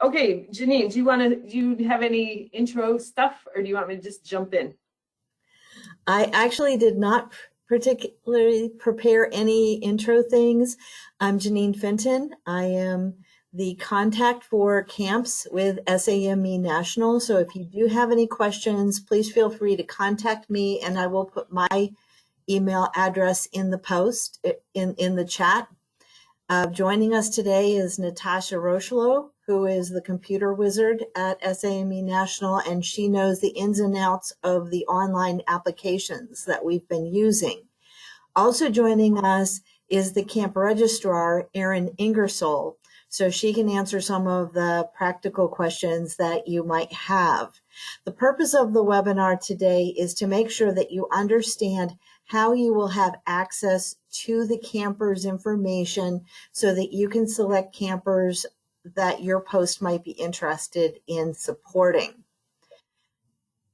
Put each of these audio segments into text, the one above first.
Okay, Janine, do you have any intro stuff, or do you want me to just jump in? I actually did not particularly prepare any intro things. I'm Janine Fenton. I am the contact for camps with SAME National. So if you do have any questions, please feel free to contact me, and I will put my email address in the post in the chat. Joining us today is Natasha Rocheleau, who is the computer wizard at SAME National, and she knows the ins and outs of the online applications that we've been using. Also joining us is the camp registrar, Erin Ingersoll, so she can answer some of the practical questions that you might have. The purpose of the webinar today is to make sure that you understand how you will have access to the campers' information so that you can select campers that your post might be interested in supporting.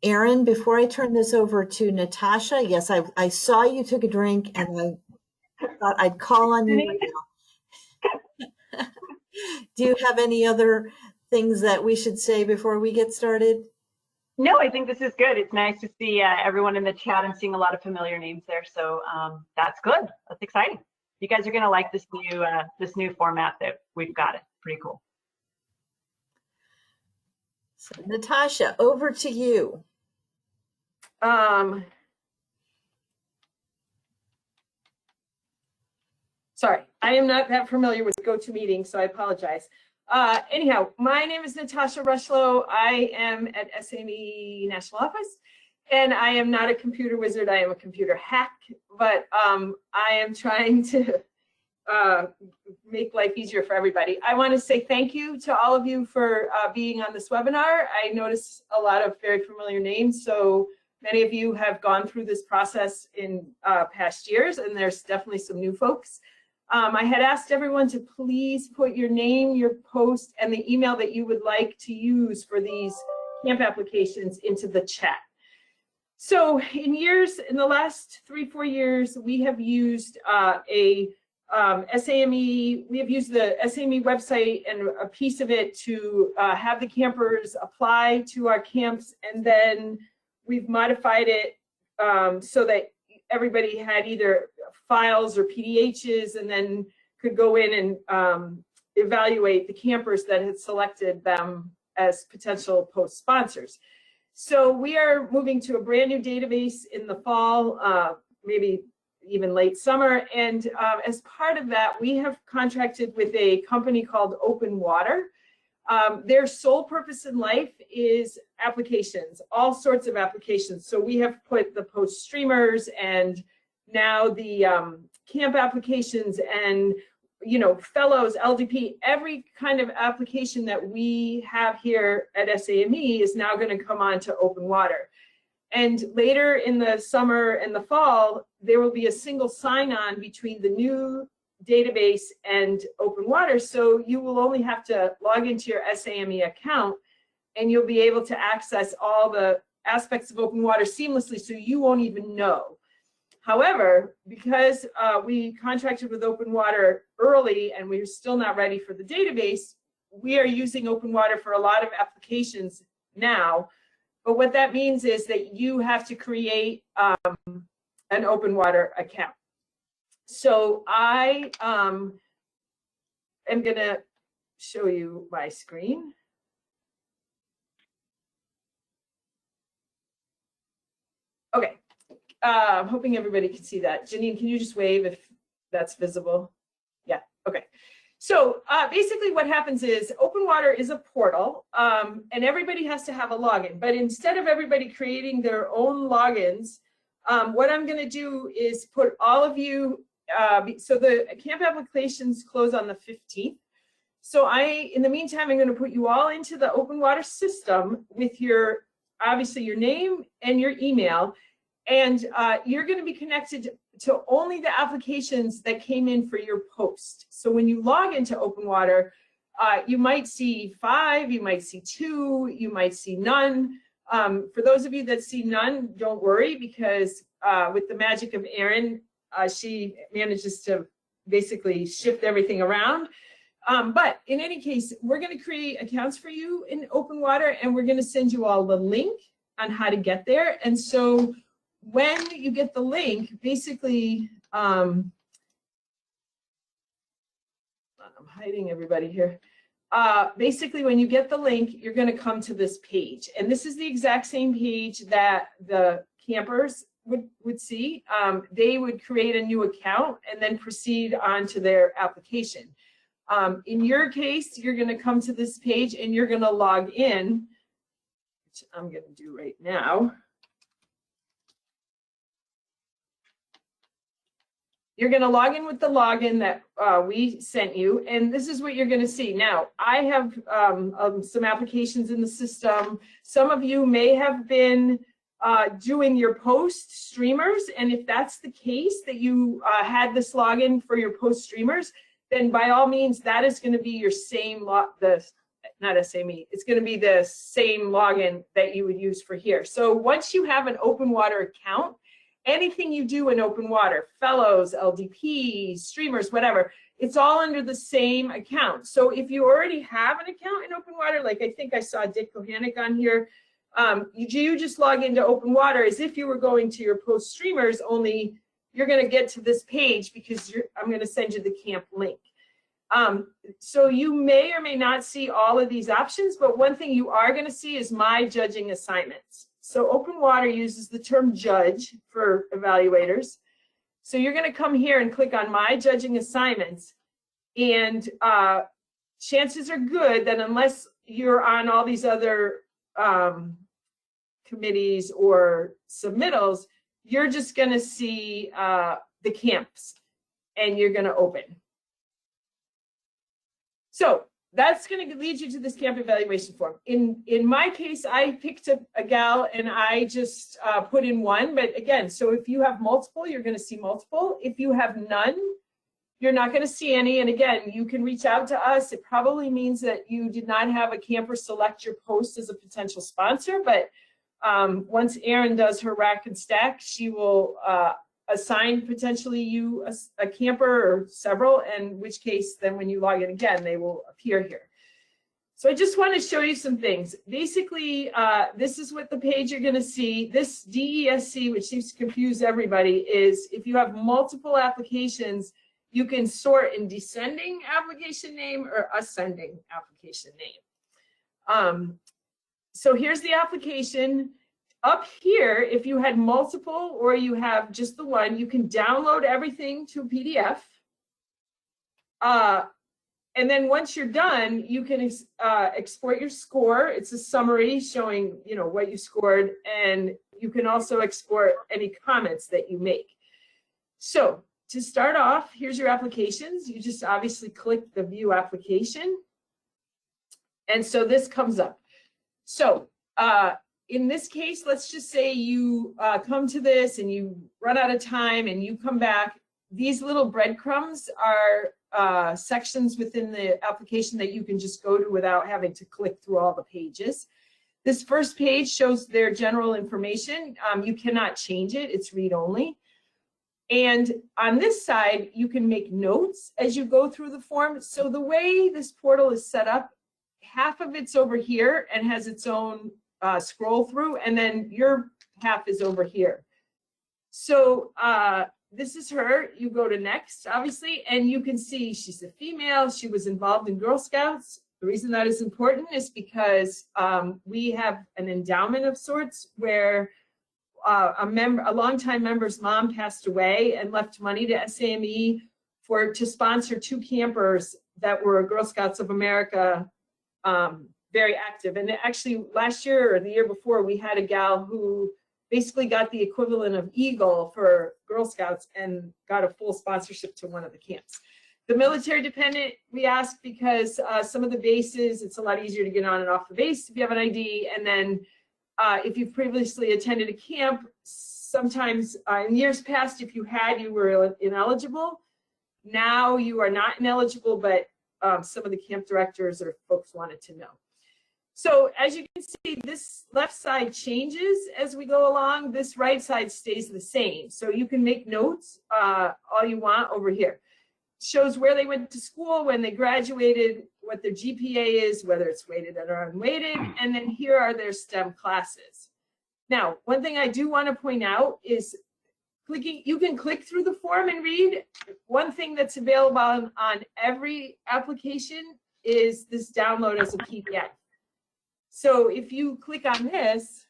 Erin, before I turn this over to Natasha, yes, I saw you took a drink and I thought I'd call on you right now. Do you have any other things that we should say before we get started? No, I think this is good. It's nice to see everyone in the chat and seeing a lot of familiar names there. So that's good. That's exciting. You guys are going to like this new format that we've got. It pretty cool. So, Natasha, over to you. Sorry, I am not that familiar with GoToMeeting, so I apologize. Anyhow, my name is Natasha Rocheleau. I am at SAME National Office, and I am not a computer wizard. I am a computer hack, but I am trying to make life easier for everybody. I want to say thank you to all of you for being on this webinar. I noticed a lot of very familiar names, so many of you have gone through this process in past years, and there's definitely some new folks. I had asked everyone to please put your name, your post, and the email that you would like to use for these camp applications into the chat. So in the last 3-4 years, we have used SAME, we have used the SAME website and a piece of it to have the campers apply to our camps, and then we've modified it so that everybody had either files or PDHs, and then could go in and evaluate the campers that had selected them as potential post sponsors. So we are moving to a brand new database in the fall, maybe even late summer, and as part of that, we have contracted with a company called Open Water. Their sole purpose in life is applications, all sorts of applications. So we have put the post streamers and now the camp applications and, you know, fellows, LDP, every kind of application that we have here at SAME is now going to come on to Open Water. And later in the summer and the fall, there will be a single sign-on between the new database and Open Water, so you will only have to log into your SAME account and you'll be able to access all the aspects of Open Water seamlessly, so you won't even know. However, because we contracted with Open Water early and we're still not ready for the database, we are using Open Water for a lot of applications now. But what that means is that you have to create an Open Water account. So I am going to show you my screen. Okay, I'm hoping everybody can see that. Janine, can you just wave if that's visible? Yeah, okay. So basically what happens is Open Water is a portal, and everybody has to have a login. But instead of everybody creating their own logins, what I'm going to do is put all of you, so the camp applications close on the 15th. So in the meantime, I'm going to put you all into the Open Water system with your, obviously your name and your email, and you're going to be connected to only the applications that came in for your post. So when you log into Open Water, you might see 5, you might see 2, you might see none. For those of you that see none, don't worry, because with the magic of Erin, she manages to basically shift everything around. But in any case, we're going to create accounts for you in Open Water, and we're going to send you all the link on how to get there. And so when you get the link, basically, I'm hiding everybody here. Basically, when you get the link, you're going to come to this page. And this is the exact same page that the campers would see. They would create a new account and then proceed on to their application. In your case, you're going to come to this page and you're going to log in, which I'm going to do right now. You're going to log in with the login that we sent you, and this is what you're going to see. Now, I have some applications in the system. Some of you may have been doing your post streamers, and if that's the case, that you had this login for your post streamers, then by all means, that is going to be your same not SME, it's going to be the same login that you would use for here. So once you have an Open Water account, anything you do in Open Water, fellows, LDPs, streamers, whatever, it's all under the same account. So if you already have an account in Open Water, like I think I saw Dick Kohanek on here, you just log into Open Water as if you were going to your post streamers, only you're going to get to this page because I'm going to send you the camp link. So you may or may not see all of these options, but one thing you are going to see is my judging assignments. So Open Water uses the term judge for evaluators. So you're going to come here and click on my judging assignments, and chances are good that unless you're on all these other committees or submittals, you're just going to see the camps and you're going to open. So that's going to lead you to this camp evaluation form. In my case, I picked a gal and I just put in one. But again, so if you have multiple, you're going to see multiple. If you have none, you're not going to see any. And again, you can reach out to us. It probably means that you did not have a camper select your post as a potential sponsor. But once Erin does her rack and stack, she will assign potentially you a camper or several, in which case then when you log in again, they will appear here. So I just want to show you some things. Basically, this is what the page you're going to see. This DESC, which seems to confuse everybody, is if you have multiple applications, you can sort in descending application name or ascending application name. So here's the application. Up here, if you had multiple or you have just the one, you can download everything to a PDF. And then once you're done, you can export your score. It's a summary showing, you know, what you scored, and you can also export any comments that you make. So to start off, here's your applications. You just obviously click the view application. And so this comes up. So in this case, let's just say you come to this and you run out of time and you come back. These little breadcrumbs are sections within the application that you can just go to without having to click through all the pages. This first page shows their general information. You cannot change it, it's read only. And on this side, you can make notes as you go through the form. So the way this portal is set up, half of it's over here and has its own scroll through, and then your half is over here. So this is her. You go to next, obviously, and you can see she's a female. She was involved in Girl Scouts. The reason that is important is because we have an endowment of sorts where a longtime member's mom passed away and left money to SAME to sponsor 2 campers that were Girl Scouts of America, very active. And actually last year or the year before, we had a gal who basically got the equivalent of Eagle for Girl Scouts and got a full sponsorship to one of the camps. The military dependent, we ask because some of the bases, it's a lot easier to get on and off the base if you have an ID. And then if you've previously attended a camp, sometimes in years past, if you had, you were ineligible. Now you are not ineligible, but some of the camp directors or folks wanted to know. So as you can see, this left side changes as we go along. This right side stays the same. So you can make notes all you want over here. shows where they went to school, when they graduated, what their GPA is, whether it's weighted or unweighted, and then here are their STEM classes. Now, one thing I do want to point out is you can click through the form and read. One thing that's available on every application is this download as a PDF. So if you click on this,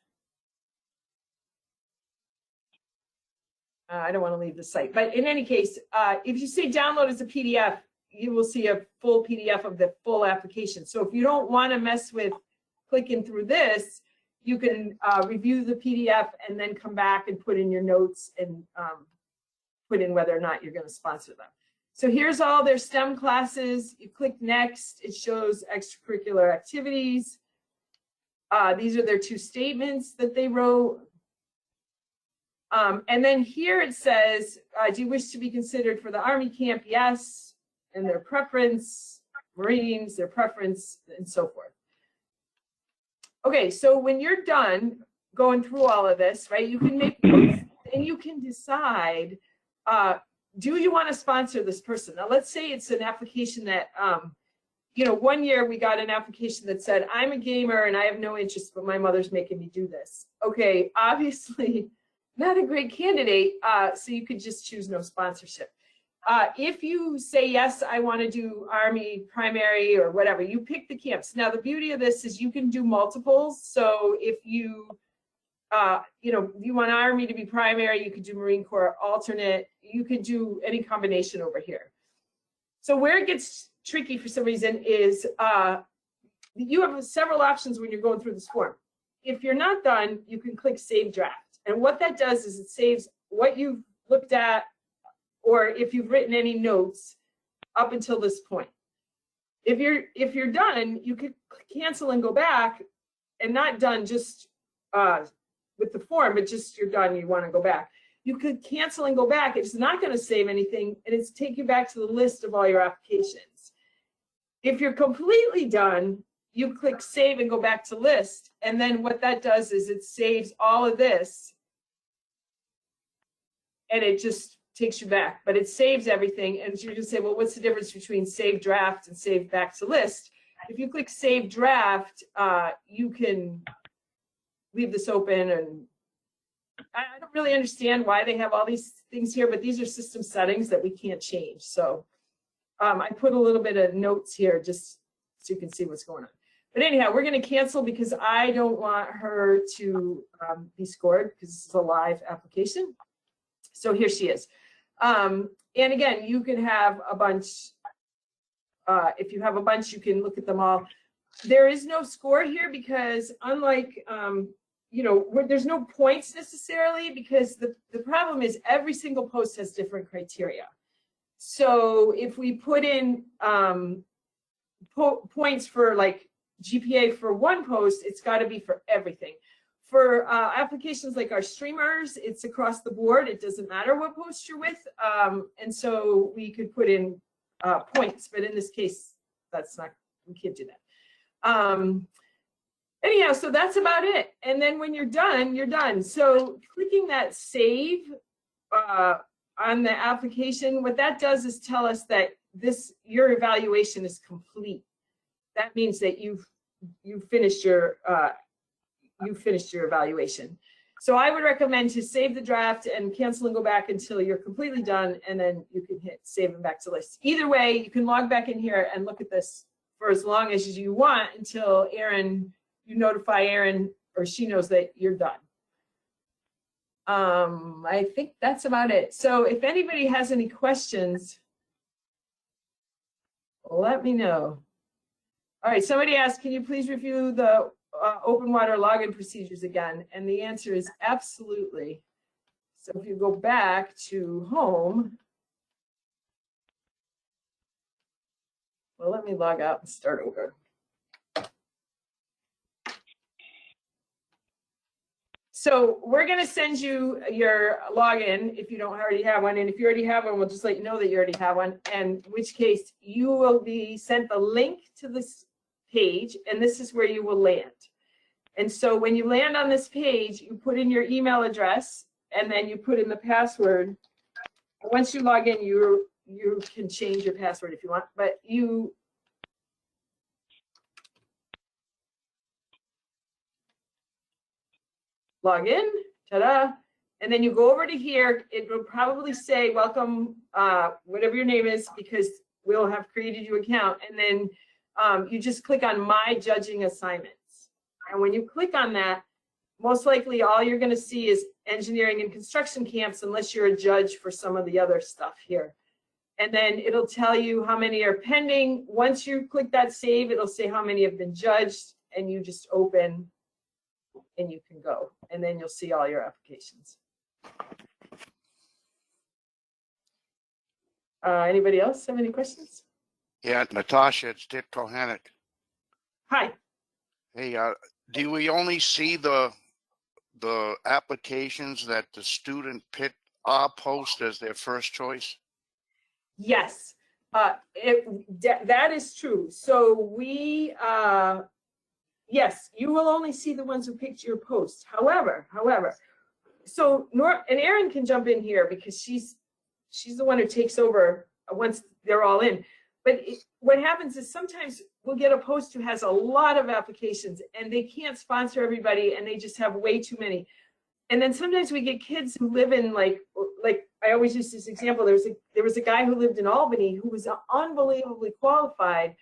I don't want to leave the site, but in any case, if you say download as a PDF, you will see a full PDF of the full application. So if you don't want to mess with clicking through this, you can review the PDF and then come back and put in your notes and put in whether or not you're going to sponsor them. So here's all their STEM classes. You click next, it shows extracurricular activities. These are their 2 statements that they wrote. And then here it says, do you wish to be considered for the Army camp? Yes. And their preference, Marines, their preference, and so forth. Okay, so when you're done going through all of this, right, you can make notes and you can decide, do you want to sponsor this person? Now, let's say it's an application that, you know, one year we got an application that said, I'm a gamer and I have no interest, but my mother's making me do this. Okay, obviously not a great candidate, so you could just choose no sponsorship. If you say, yes, I want to do Army primary or whatever, you pick the camps. Now, the beauty of this is you can do multiples. So if you, you know, you want Army to be primary, you could do Marine Corps alternate. You could do any combination over here. So where it gets tricky for some reason is you have several options when you're going through this form. If you're not done, you can click Save Draft. And what that does is it saves what you've looked at, or if you've written any notes up until this point. If you're done, you could cancel and go back, and not done just with the form, but just you're done, you want to go back. You could cancel and go back. It's not going to save anything, and it's take you back to the list of all your applications. If you're completely done, you click Save and go back to List, and then what that does is it saves all of this, and it just takes you back, but it saves everything. And you're going to say, well, what's the difference between Save Draft and Save Back to List? If you click Save Draft, you can leave this open, and I don't really understand why they have all these things here, but these are system settings that we can't change. So I put a little bit of notes here just so you can see what's going on. But anyhow, we're going to cancel because I don't want her to be scored because this is a live application. So here she is. And again, you can have a bunch. If you have a bunch, you can look at them all. There is no score here because unlike, you know, there's no points necessarily, because the problem is every single post has different criteria. So if we put in points for like GPA for one post, it's got to be for everything. For applications like our streamers, it's across the board. It doesn't matter what post you're with. And so we could put in points, but in this case, that's not, we can't do that. Anyhow, so that's about it. And then when you're done, you're done. So clicking that save on the application, what that does is tell us that your evaluation is complete. That means that you've finished your evaluation. So I would recommend to save the draft and cancel and go back until you're completely done, and then you can hit save and back to list. Either way, you can log back in here and look at this for as long as you want until you notify Erin, or she knows that you're done. I think that's about it. So if anybody has any questions, let me know. All right, somebody asked, can you please review the open water login procedures again? And the answer is absolutely. So if you go back to home, well, let me log out and start over. So we're going to send you your login if you don't already have one. And if you already have one, we'll just let you know that you already have one. And in which case you will be sent the link to this page, and this is where you will land. And so when you land on this page, you put in your email address, and then you put in the password. Once you log in, you you can change your password if you want, but you log in, ta-da, and then you go over to here. It will probably say welcome, whatever your name is, because we'll have created your account. And then you just click on my judging assignments. And when you click on that, most likely all you're going to see is engineering and construction camps, unless you're a judge for some of the other stuff here. And then it'll tell you how many are pending. Once you click that save, it'll say how many have been judged, and you just open and you can go. And then you'll see all your applications. Anybody else have any questions? Yeah, Natasha, it's Dick Kohanek. Hi. Hey, do we only see the applications that the student picked our post as their first choice? Yes, that is true. So we, yes, you will only see the ones who picked your post. However, so and Erin can jump in here because she's the one who takes over once they're all in. But what happens is sometimes we'll get a post who has a lot of applications and they can't sponsor everybody and they just have way too many. And then sometimes we get kids who live in like I always use this example. There was a guy who lived in Albany who was unbelievably qualified,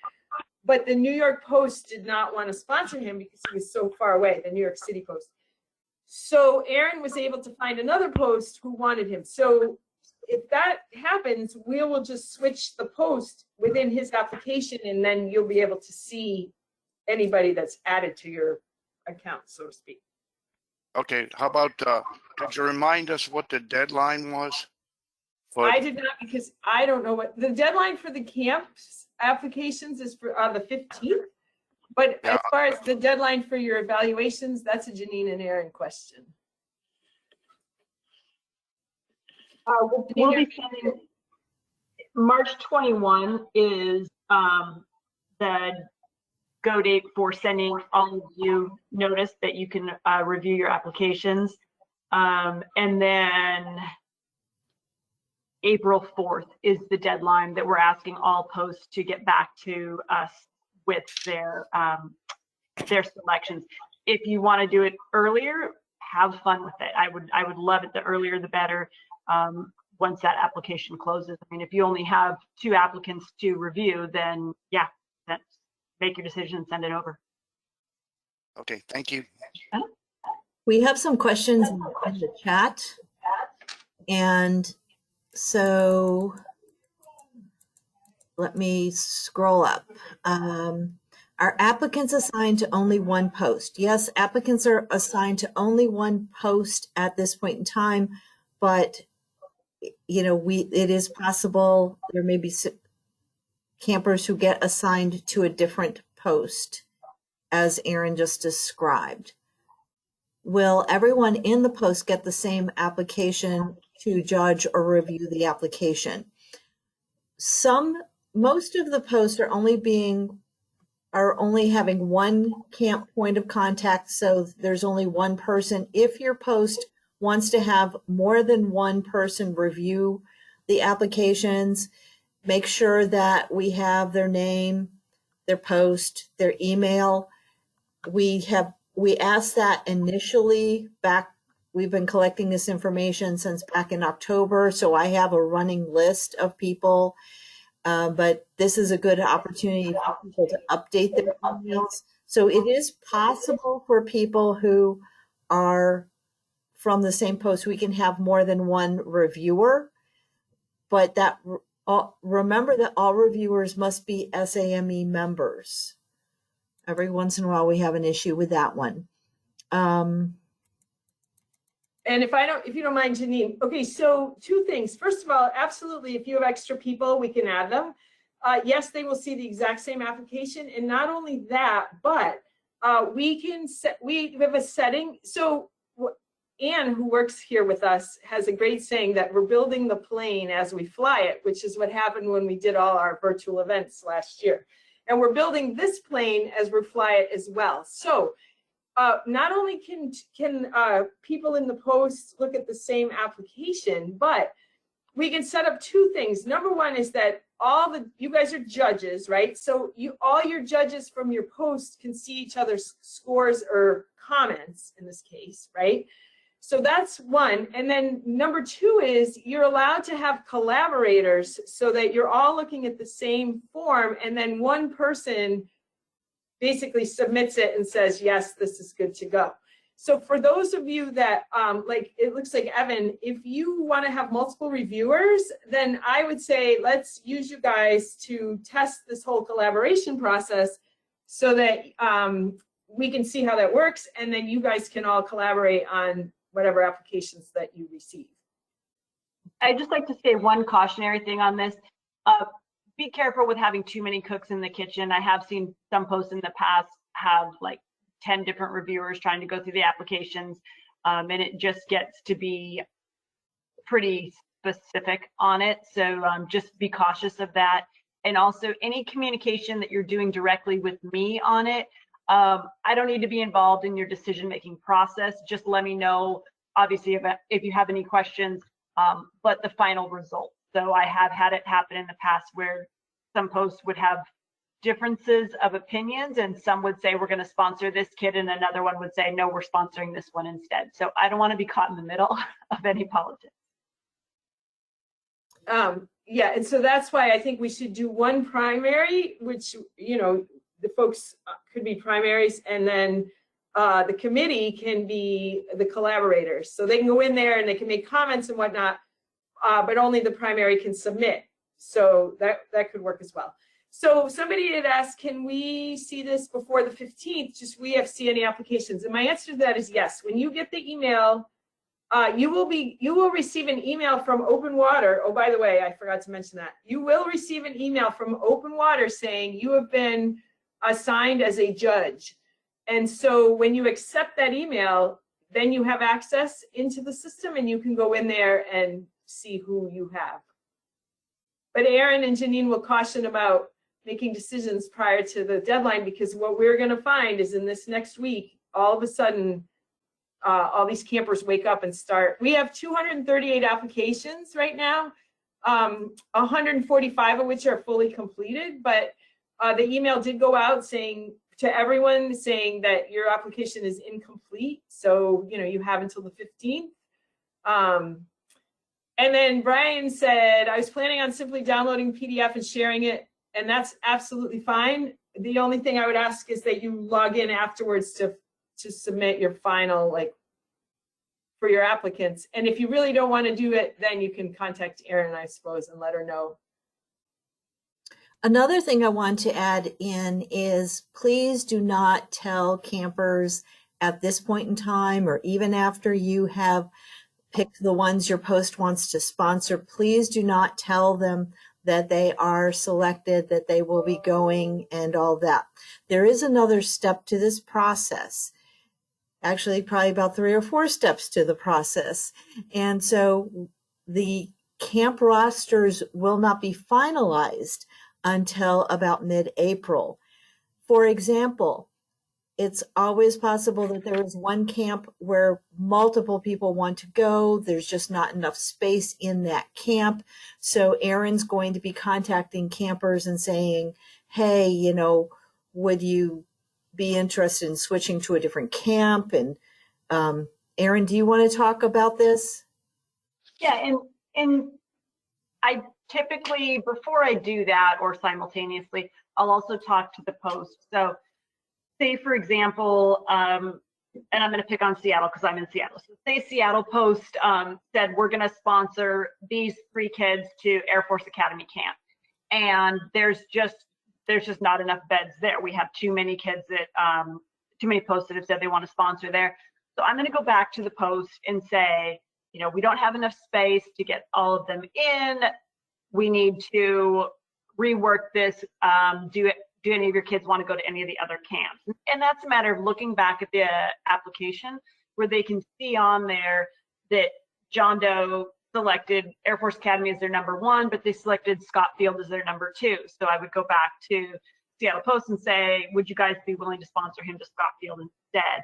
but the New York Post did not want to sponsor him because he was so far away, the New York City Post. So Erin was able to find another post who wanted him. So if that happens, we will just switch the post within his application, and then you'll be able to see anybody that's added to your account, so to speak. Okay, how about, could you remind us what the deadline was? I did not, because I don't know what the deadline for the camps applications is for the 15th. But Yeah. as far as the deadline for your evaluations, that's a Janine and Erin question. We'll be sending, March 21 is the go date for sending all of you notice that you can review your applications. And then April 4th is the deadline that we're asking all posts to get back to us with their selections. If you want to do it earlier, have fun with it. I would love it. The earlier the better. Once that application closes. I mean, if you only have 2 applicants to review, then yeah, then make your decision and send it over. Okay, thank you. We have some questions in the chat. And so let me scroll up. Are applicants assigned to only one post? Yes, applicants are assigned to only one post at this point in time, but you know, it is possible there may be campers who get assigned to a different post, as Erin just described. Will everyone in the post get the same application to judge or review the application? Most of the posts are only having one camp point of contact, so there's only one person. If your post wants to have more than one person review the applications, make sure that we have their name, their post, their email. We asked that initially back. We've been collecting this information since back in October, so I have a running list of people. But this is a good opportunity for people to update their emails. So it is possible for people who are from the same post, we can have more than one reviewer, but remember that all reviewers must be SAME members. Every once in a while, we have an issue with that one. And if you don't mind, Janine. Okay, so 2 things. First of all, absolutely, if you have extra people, we can add them. Yes, they will see the exact same application. And not only that, but we have a setting. So Anne, who works here with us, has a great saying that we're building the plane as we fly it, which is what happened when we did all our virtual events last year. And we're building this plane as we fly it as well. So not only can people in the post look at the same application, but we can set up two things. Number one is that you guys are judges, right? So all your judges from your post can see each other's scores or comments in this case, right? So that's one. And then number two is you're allowed to have collaborators so that you're all looking at the same form, and then one person basically submits it and says, yes, this is good to go. So for those of you that, like it looks like Evan, if you want to have multiple reviewers, then I would say let's use you guys to test this whole collaboration process so that we can see how that works, and then you guys can all collaborate on whatever applications that you receive. I'd just like to say one cautionary thing on this. Be careful with having too many cooks in the kitchen. I have seen some posts in the past have like 10 different reviewers trying to go through the applications, and it just gets to be pretty specific on it. So just be cautious of that. And also any communication that you're doing directly with me on it, I don't need to be involved in your decision-making process. Just let me know, obviously, if you have any questions, but the final result. So I have had it happen in the past where some posts would have differences of opinions, and some would say we're going to sponsor this kid, and another one would say no, we're sponsoring this one instead. So I don't want to be caught in the middle of any politics. Yeah, and so that's why I think we should do one primary, which, you know, the folks could be primaries, and then the committee can be the collaborators. So they can go in there and they can make comments and whatnot, but only the primary can submit. So that could work as well. So somebody had asked, can we see this before the 15th? Just we have see any applications? And my answer to that is yes. When you get the email, you will receive an email from Open Water. Oh, by the way, I forgot to mention that. You will receive an email from Open Water saying you have been assigned as a judge. And so when you accept that email, then you have access into the system and you can go in there and see who you have. But Aaron and Janine will caution about making decisions prior to the deadline, because what we're going to find is in this next week, all of a sudden, all these campers wake up and start. We have 238 applications right now, 145 of which are fully completed, but the email did go out saying to everyone saying that your application is incomplete. So, you know, you have until the 15th. And then Brian said, I was planning on simply downloading PDF and sharing it, and that's absolutely fine. The only thing I would ask is that you log in afterwards to submit your final, like, for your applicants. And if you really don't want to do it, then you can contact Erin, I suppose, and let her know. Another thing I want to add in is please do not tell campers at this point in time, or even after you have picked the ones your post wants to sponsor, please do not tell them that they are selected, that they will be going and all that. There is another step to this process. Actually, probably about 3 or 4 steps to the process. And so the camp rosters will not be finalized until about mid-April. For example, it's always possible that there is one camp where multiple people want to go. There's just not enough space in that camp. So Erin's going to be contacting campers and saying, hey, you know, would you be interested in switching to a different camp? And Erin, do you want to talk about this? Yeah, and I typically, before I do that or simultaneously, I'll also talk to the post. So say, for example, and I'm going to pick on Seattle because I'm in Seattle. So say Seattle Post said, we're going to sponsor these 3 kids to Air Force Academy camp. And there's just not enough beds there. We have too many kids that, too many posts that have said they want to sponsor there. So I'm going to go back to the post and say, you know, we don't have enough space to get all of them in. We need to rework this. Do any of your kids want to go to any of the other camps? And that's a matter of looking back at the application where they can see on there that John Doe selected Air Force Academy as their #1, but they selected Scott Field as their #2. So I would go back to Seattle Post and say, would you guys be willing to sponsor him to Scott Field instead?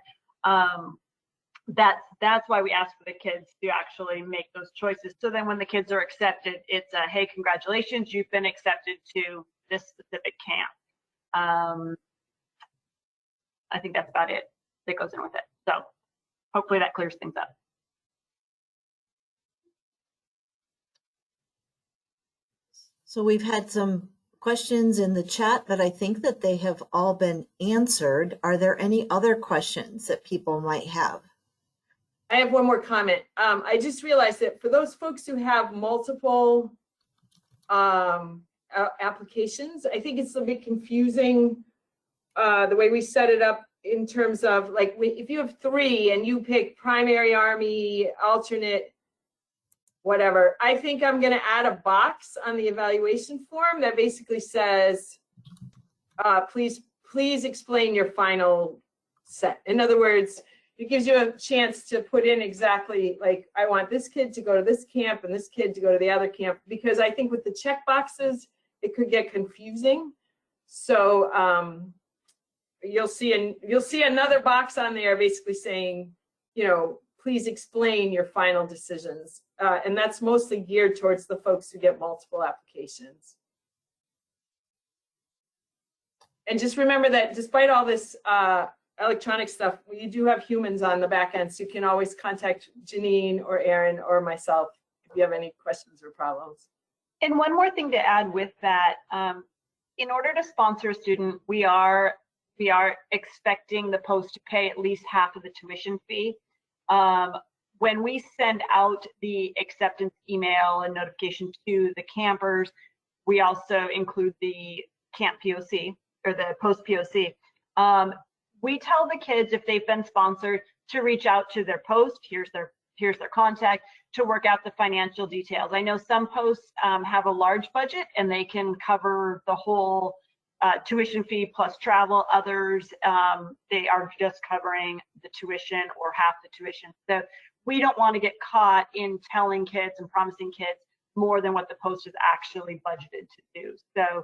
that's why we ask for the kids to actually make those choices. So then when the kids are accepted, it's a, hey, congratulations, you've been accepted to this specific camp. I think that's about it that goes in with it. So hopefully that clears things up. So we've had some questions in the chat, but I think that they have all been answered. Are there any other questions that people might have? I have one more comment. I just realized that for those folks who have multiple applications, I think it's a bit confusing the way we set it up in terms of like if you have 3 and you pick primary, Army, alternate, whatever, I think I'm going to add a box on the evaluation form that basically says, please explain your final set. In other words, it gives you a chance to put in exactly like, I want this kid to go to this camp and this kid to go to the other camp, because I think with the check boxes, it could get confusing. So you'll see another box on there basically saying, you know, please explain your final decisions. And that's mostly geared towards the folks who get multiple applications. And just remember that despite all this electronic stuff, we do have humans on the back end, so you can always contact Janine or Erin or myself if you have any questions or problems. And one more thing to add with that, in order to sponsor a student, we are expecting the post to pay at least half of the tuition fee. When we send out the acceptance email and notification to the campers, we also include the camp POC or the post POC. We tell the kids if they've been sponsored to reach out to their post. Here's their contact to work out the financial details. I know some posts have a large budget and they can cover the whole tuition fee plus travel. Others, they are just covering the tuition or half the tuition. So we don't want to get caught in telling kids and promising kids more than what the post is actually budgeted to do. So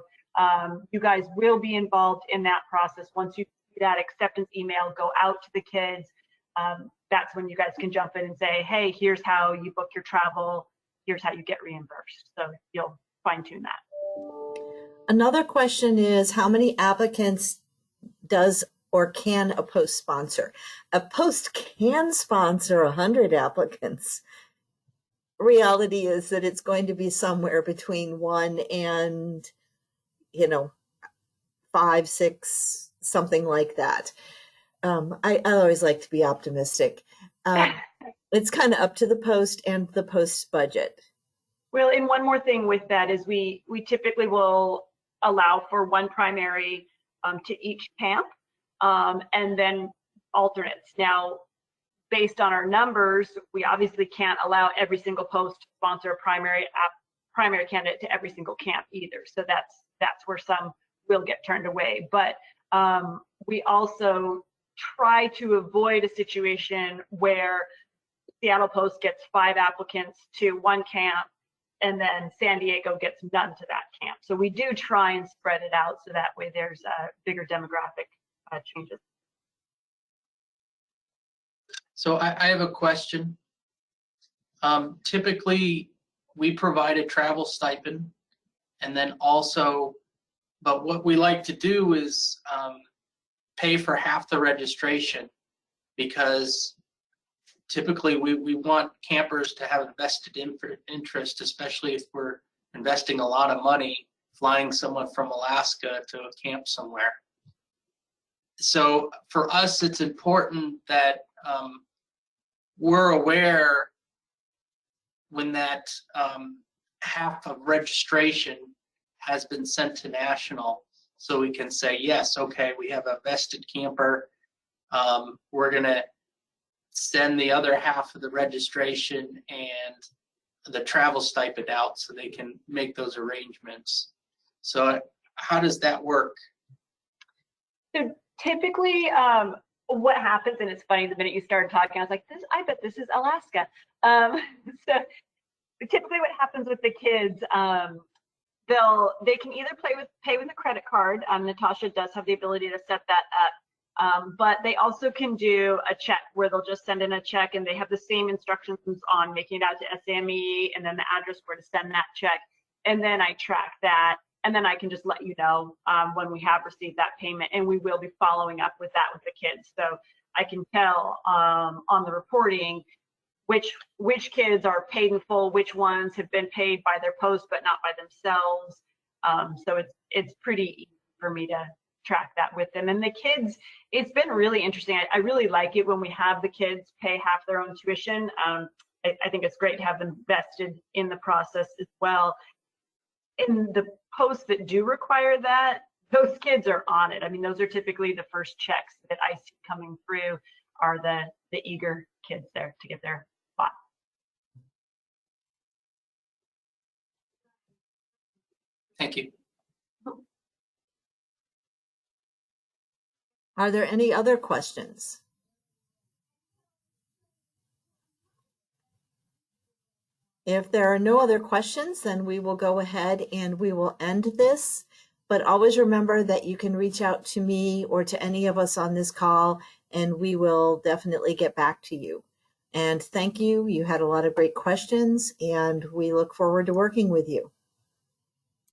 you guys will be involved in that process. Once you see that acceptance email go out to the kids, that's when you guys can jump in and say, hey, here's how you book your travel, here's how you get reimbursed. So you'll fine tune that. Another question is, how many applicants does or can a post sponsor? A post can sponsor 100 applicants. Reality is that it's going to be somewhere between 1 and, 5, 6, something like that. I always like to be optimistic. It's kind of up to the post and the post's budget. Well, and one more thing with that is we typically will allow for 1 primary to each camp, and then alternates. Now, based on our numbers, we obviously can't allow every single post to sponsor a primary candidate to every single camp either. So that's where some will get turned away. But we also try to avoid a situation where Seattle Post gets 5 applicants to 1 camp and then San Diego gets none to that camp. So we do try and spread it out so that way there's bigger demographic changes. So I have a question. Typically, we provide a travel stipend, and then also, but what we like to do is pay for half the registration, because typically we want campers to have a vested interest, especially if we're investing a lot of money flying someone from Alaska to a camp somewhere. So for us, it's important that we're aware when that half of registration has been sent to national, so we can say, yes, okay, we have a vested camper. We're going to send the other half of the registration and the travel stipend out so they can make those arrangements. So how does that work? So typically, what happens, and it's funny, the minute you started talking, I was like, I bet this is Alaska. So typically what happens with the kids, they can either pay with a credit card. Natasha does have the ability to set that But they also can do a check where they'll just send in a check, and they have the same instructions on making it out to SAME and then the address where to send that check. And then I track that, and then I can just let you know when we have received that payment, and we will be following up with that with the kids. So I can tell on the reporting which kids are paid in full, which ones have been paid by their post but not by themselves. So it's pretty easy for me to track that with them. And the kids, it's been really interesting. I really like it when we have the kids pay half their own tuition. I think it's great to have them vested in the process as well. In the posts that do require that, those kids are on it. I mean, those are typically the first checks that I see coming through are the eager kids there to get their spot. Thank you. Are there any other questions? If there are no other questions, then we will go ahead and we will end this. But always remember that you can reach out to me or to any of us on this call, and we will definitely get back to you. And thank you. You had a lot of great questions, and we look forward to working with you.